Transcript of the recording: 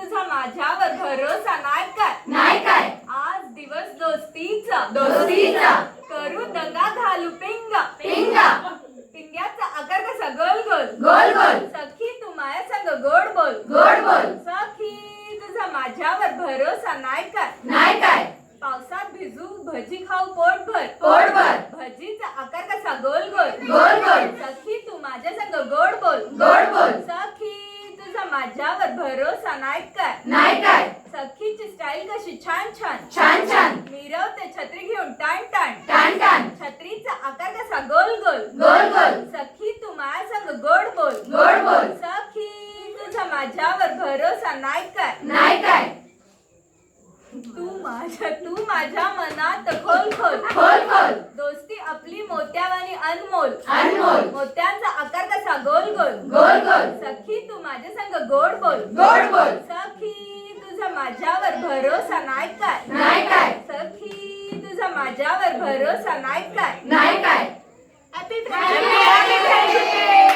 तुझा माझ्यावर भरोसा नाही काय? नाही काय? आज दिवस दोस्तीचा दोस्तीचा करू दंगा घालू पिंगा पिंगा पिंग्याचा आकार कसा गोल गोल गोल गोल सखी तू माझ्या संग गोड बोल गोड बोल सखी तुझा माझ्यावर भरोसा नाही काय? नाही काय? पावसात भिजू भजी खाऊ पोटभर पोटभर भजीचा आकार कसा गोल गोल गोल गोल सखी तू माझ्या संग गोड बोल गोड बोल सखी तुझा माझ्यावर भरोसा नाही काय? नाही काय? सखीची स्टाईल कशी छान छान छान छान मिरवते छत्री घेऊन टाण टाण टाण टाण छत्रीचा आकार कसा गोल गोल गोल गोल सखी तू माझ्या संग गोड बोल गोड बोल सखी तुझा माझ्यावर भरोसा नाही काय? नाही काय? तू माझ्या मनात खोल खोल खोल खोल दोस्ती आपली मोत्यावानी अनमोल अनमोल मोत्यांचा आकार कसा गोल गोल गोल गोल सखी तू माझ्या संग गोड बोल गोड बोल सखी तुझा माझ्यावर भरोसा नाही काय? नाही काय? सखी तुझा माझ्यावर भरोसा नाही काय? नाही